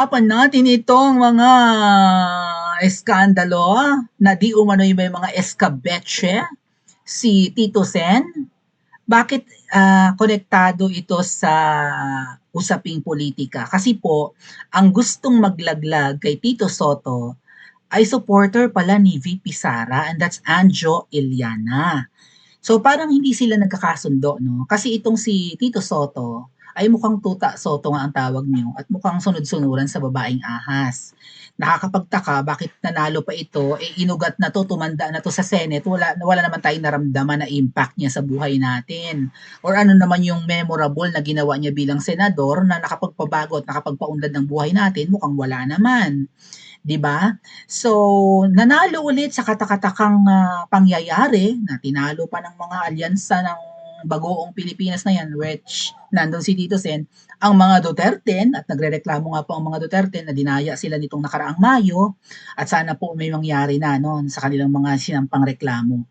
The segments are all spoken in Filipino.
Pag-usapan natin itong mga eskandalo na di umano'y may mga eskabetche, si Tito Sen. Bakit konektado ito sa usaping politika? Kasi po, ang gustong maglaglag kay Tito Soto ay supporter pala ni VP Sara, and that's Anjo Iliana. So parang hindi sila nagkakasundo, no? Kasi itong si Tito Soto ay mukhang tuta Soto nga ang tawag niyo at mukhang sunod-sunuran sa babaeng ahas. Nakakapagtaka bakit nanalo pa ito, inugat na to, tumanda na to sa Senate, wala naman tayong naramdaman na impact niya sa buhay natin. Or ano naman yung memorable na ginawa niya bilang senador na nakapagpabago at nakapagpaunlad ng buhay natin, mukhang wala naman. 'Di ba? So, nanalo ulit sa katakatakang pangyayari na tinalo pa ng mga alyansa ng bagoong Pilipinas na yan, which nandun si Tito Sen, ang mga Duterte, at nagrereklamo nga po ang mga Duterte na dinaya sila nitong nakaraang Mayo, at sana po may mangyari na no, sa kanilang mga sinampang reklamo.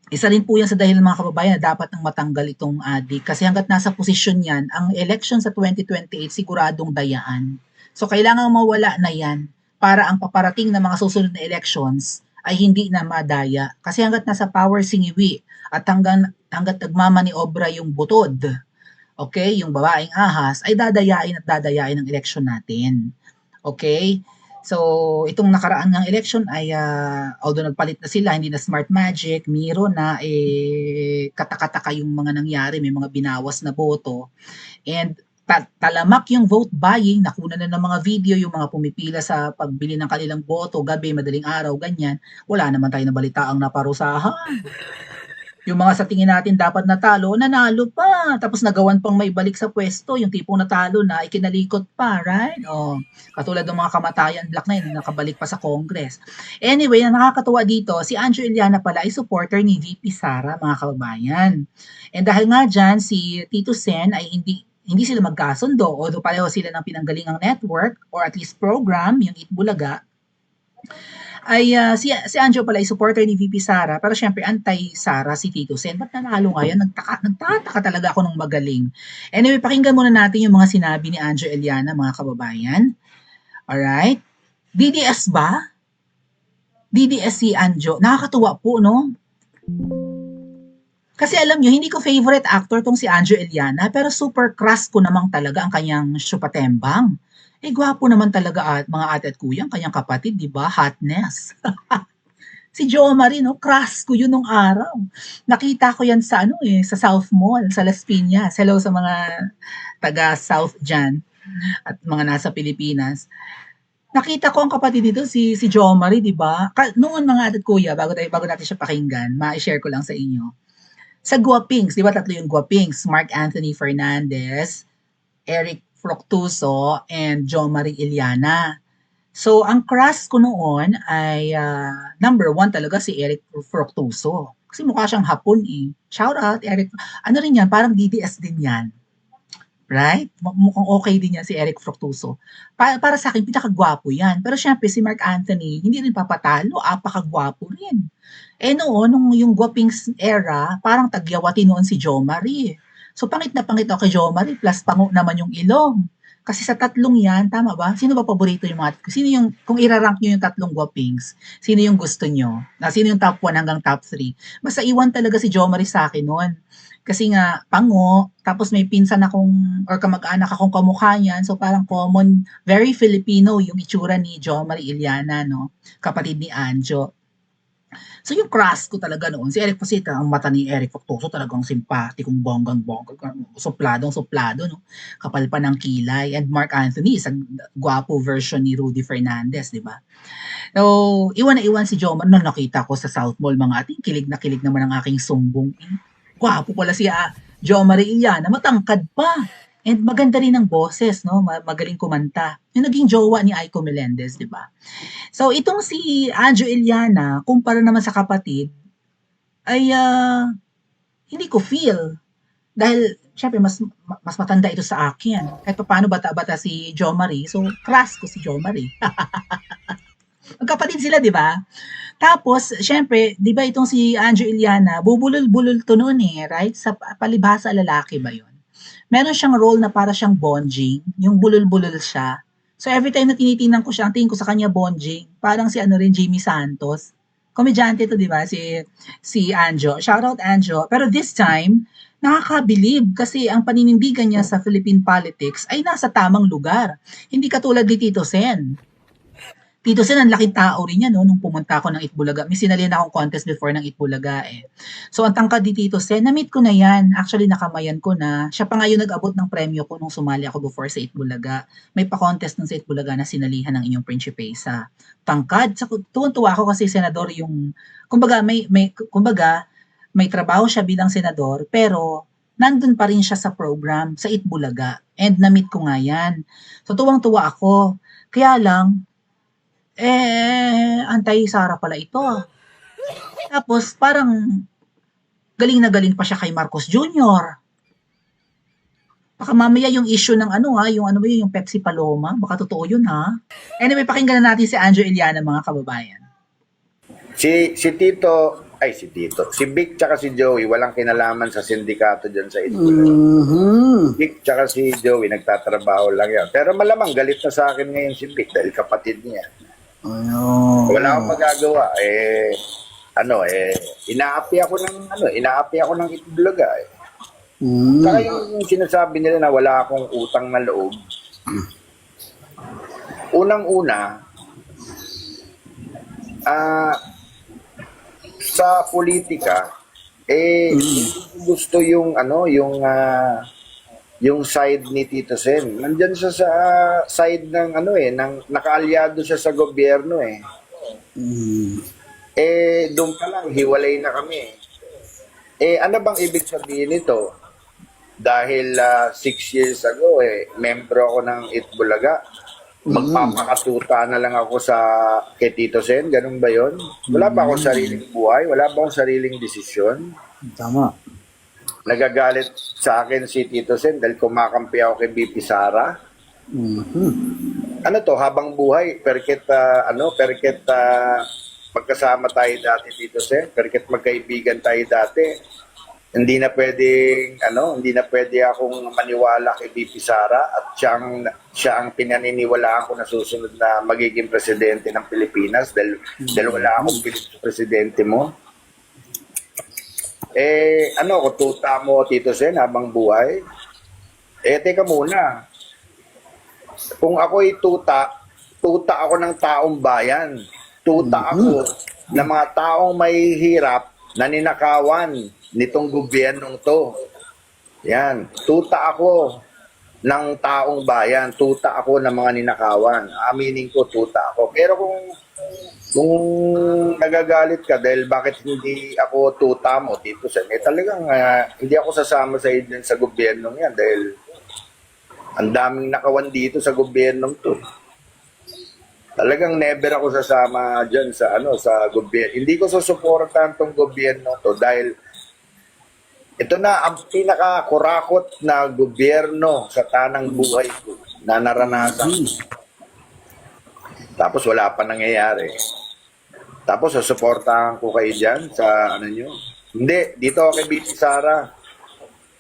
Isa rin po yan sa dahil mga kababayan na dapat nang matanggal itong adik kasi hanggat nasa posisyon yan, ang election sa 2028 siguradong dayaan. So kailangan mawala na yan para ang paparating na mga susunod na elections ay hindi na madaya. Kasi hanggat nasa power singiwi at hanggat nagmamaniobra yung butod, okay, yung babaeng ahas, ay dadayain ang election natin. Okay? So, itong nakaraan ng election ay although nagpalit na sila, hindi na Smart Magic, Miro na, katakataka yung mga nangyari, may mga binawas na boto. And talamak yung vote buying, nakuna na ng mga video yung mga pumipila sa pagbili ng kanilang boto, gabi, madaling araw, ganyan. Wala naman tayo nabalitaang naparusahan. Yung mga sa tingin natin dapat natalo, nanalo pa. Tapos nagawan pang may balik sa pwesto, yung tipong natalo na, ikinalikot pa, right? O, katulad ng mga kamatayan black na yun, nakabalik pa sa Congress. Anyway, ang nakakatuwa dito, si Anjo Iliana pala ay supporter ni VP Sara, mga kababayan. And dahil nga dyan, si Tito Sen ay hindi sila magkasundo, although pareho sila ng pinanggalingang network or at least program, yung Itbulaga, ay si Anjo pala ay supporter ni VP Sara, pero syempre anti-Sara si Tito Sen. Ba't nanalo ngayon? Nagtataka talaga ako ng magaling. Anyway, pakinggan muna natin yung mga sinabi ni Anjo Eliana, mga kababayan. Alright? DDS ba? DDS si Anjo. Nakakatuwa po, no? Kasi alam nyo, hindi ko favorite actor tong si Anjo Eliana, pero super crush ko namang talaga ang kanyang syupatembang. Gwapo naman talaga mga ate at kuya, ang kanyang kapatid, di ba? Hotness. Si Jo Marie, no? Crush ko yun nung araw. Nakita ko yan sa sa South Mall, sa Las Piñas. Hello sa mga taga South dyan at mga nasa Pilipinas. Nakita ko ang kapatid dito, si Jo Marie, di ba? Noon mga ate at kuya, bago natin siya pakinggan, ma-share ko lang sa inyo. Sa Guapings, di ba tatlo yung Guapings? Mark Anthony Fernandez, Eric Fructuso, and Jo Marie Iliana. So, ang crush ko noon ay number one talaga si Eric Fructuso. Kasi mukha siyang hapon eh. Shout out, Eric. Ano rin yan, parang DDS din yan. Right? Mukhang okay din yan si Eric Fructuso. Para sa akin, pinakagwapo yan. Pero syempre, si Mark Anthony, hindi rin papatalo, apakagwapo rin. Noon, nung yung Guapings era, parang tagyawati noon si Jo Marie. So, pangit na pangit ako kay Jo Marie, plus pango naman yung ilong. Kasi sa tatlong yan, tama ba? Sino ba paborito yung mga, sino yung, kung irarank nyo yung tatlong Guapings, sino yung gusto nyo? Sino yung top 1 hanggang top 3? Basta iwan talaga si Jo Marie sa akin noon. Kasi nga, pango, tapos may pinsan akong, or kamag-anak akong kamukha niyan, so parang common, very Filipino yung itsura ni Jo Marie Iliana, no? Kapatid ni Anjo. So yung crush ko talaga noon, si Eric Pasita, ang mata ni Eric Fructuoso talagang simpatikong bonggang-bongga, supladong-suplado, no? Kapal pa ng kilay. And Mark Anthony, isang gwapo version ni Rudy Fernandez, di ba? So, iwan na iwan si Jomar nung nakita ko sa South Mall, mga ating kilig na kilig naman ang aking sumbong. Gwapo pala si Jomar Iliana, matangkad pa. And maganda rin ang boses, no? Magaling kumanta. Yung naging jowa ni Aiko Melendez, di ba? So, itong si Anjo Iliana, kumpara naman sa kapatid, ay hindi ko feel. Dahil, syempre, mas matanda ito sa akin. Kahit pa paano bata-bata si Jo Marie, so crush ko si Jo Marie. Magkapatid sila, di ba? Tapos, syempre, di ba itong si Anjo Iliana, bubulol-bulol to noon right? Sa palibhasa lalaki ba yun? meron siyang role na para siyang Bonjing, yung bulol-bulol siya. So every time na tinitingnan ko siya, ang tingin ko sa kanya Bonjing, parang si ano rin, Jimmy Santos. Komedyante to, di ba? Si Anjo. Shoutout Anjo. Pero this time, nakakabilib kasi ang paninindigan niya sa Philippine politics ay nasa tamang lugar. Hindi katulad ni Tito Sen. Tito Sen, ang laking tao rin yan, no, nung pumunta ako ng Itbulaga. May sinalihan akong contest before ng Itbulaga eh. So, ang tangkad ni Tito Sen, na-meet ko na yan. Actually, nakamayan ko na. Siya pa nga yung nag-abot ng premyo ko nung sumali ako before sa Itbulaga. May pa-contest nun sa Itbulaga na sinalihan ng inyong Principesa. Tangkad. So, tuwan-tuwa ako kasi senador yung, kumbaga, may trabaho siya bilang senador, pero nandun pa rin siya sa program, sa Itbulaga. And na-meet ko nga yan. So, tuwang-tuwa ako. Kaya lang, anti-Sara pala ito. Tapos parang galing na galing pa siya kay Marcos Jr. Baka mamaya yung issue ng yung Pepsi Paloma, baka totoo yun ha. Anyway, pakinggan na natin si Anjo Iliana, mga kababayan. Si Vic tsaka si Joey, walang kinalaman sa sindikato dyan sa Itbulaga. Vic tsaka si Joey, nagtatrabaho lang yan. Pero malamang galit na sa akin ngayon si Vic dahil kapatid niya. Wala akong magagawa. Inaapi ako ng Itbulaga. Saka yung sinasabi nila na wala akong utang na loob. Unang-una, sa politika, gusto yung side ni Tito Sen. Nandyan siya sa side ng ng nakaalyado siya sa gobyerno eh. Doon pa lang hiwalay na kami. Ano bang ibig sabihin nito? Dahil 6 years ago membro ako ng Itbulaga. Magpapakatuta na lang ako kay Tito Sen, ganun ba 'yon? Wala ba akong sariling buhay? Wala ba akong sariling desisyon? Tama. Nagagalit sa akin si Tito Sen dahil kumakampi ako kay BP Sara. Ano to, habang buhay, perket magkasama tayo dati, Tito Sen, perket magkaibigan tayo dati. Hindi na pwede akong maniwala kay BP Sara at siya ang pinaniniwalaan ko na susunod na magiging presidente ng Pilipinas dahil wala akong bilib sa presidente mo. Tuta mo, Tito Sen, habang buhay? Teka muna. Kung ako'y tuta ako ng taong bayan. Tuta ako ng mga taong may hirap na ninakawan nitong gobyernong to. Yan. Tuta ako ng taong bayan. Tuta ako ng mga ninakawan. Aminin ko, tuta ako. Pero kung nagagalit ka dahil bakit hindi ako tuta mo, Tito Sen, talagang hindi ako sasama sa idin sa gobyernong yan dahil ang daming nakawan dito sa gobyernong to. Talagang never ako sasama dyan sa gobyerno. Hindi ko susuportahan tong gobyerno to dahil ito na ang pinaka-kurakot na gobyerno sa tanang buhay ko na naranasan. Tapos wala pa nangyayari. Tapos susuportahan ko kayo dyan sa nyo. Hindi, dito ako kay BP Sara.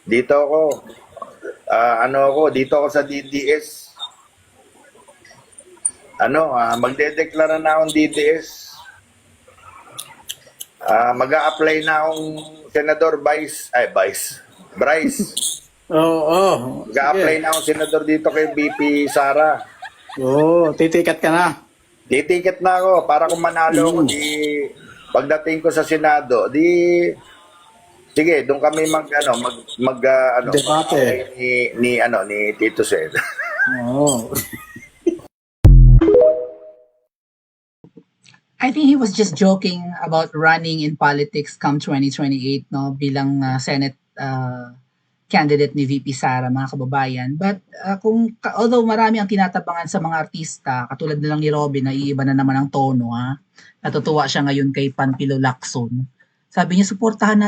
Dito ako. Dito ako sa DDS. Magdedeklara na akong DDS. Mag-a-apply na akong Senador Bryce. Oo. Mag-a-apply na akong senador dito kay BP Sara. Titikat ka na. Titiket na ako para kung manalo ako pagdating ko sa Senado, sige, doon kami debate ni Tito Sen. I think he was just joking about running in politics come 2028 bilang Senate candidate ni VP Sara, mga kababayan. But although marami ang tinatabangan sa mga artista, katulad na lang ni Robin, na iiba na naman ang tono Natutuwa siya ngayon kay Panfilo Lacson. Sabi niya,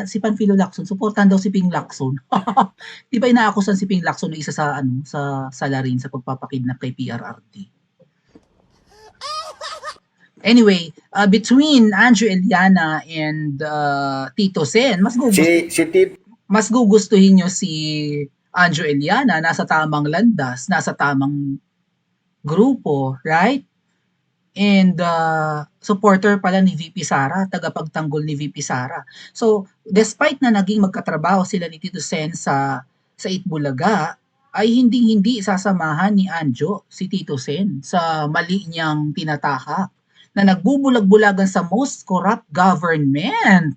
si Panfilo Lacson, suportahan daw si Ping Lacson. Di ba inaakusan si Ping Lacson na isa sa salarin sa pagpapakidnap kay PRRD? Anyway, between Anjo Iliana and Tito Sen, mas gugustuhin nyo si Anjo Eliana nasa tamang landas, nasa tamang grupo, right? And supporter pala ni VP Sara, tagapagtanggol ni VP Sara. So, despite na naging magkatrabaho sila ni Tito Sen sa Itbulaga, ay hindi sasamahan ni Anjo si Tito Sen sa mali niyang tinatahak na nagbubulag-bulagan sa most corrupt government.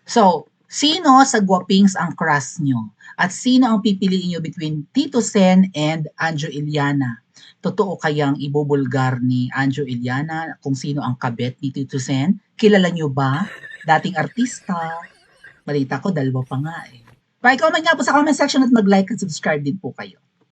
So, sino sa Guapings ang crush nyo? At sino ang pipiliin nyo between Tito Sen and Anjo Eliana? Totoo kayang ibubulgar ni Anjo Eliana kung sino ang kabet ni Tito Sen? Kilala nyo ba? Dating artista. Balita ko, dalawa pa nga eh. Pa-comment nga po sa comment section at mag-like at subscribe din po kayo.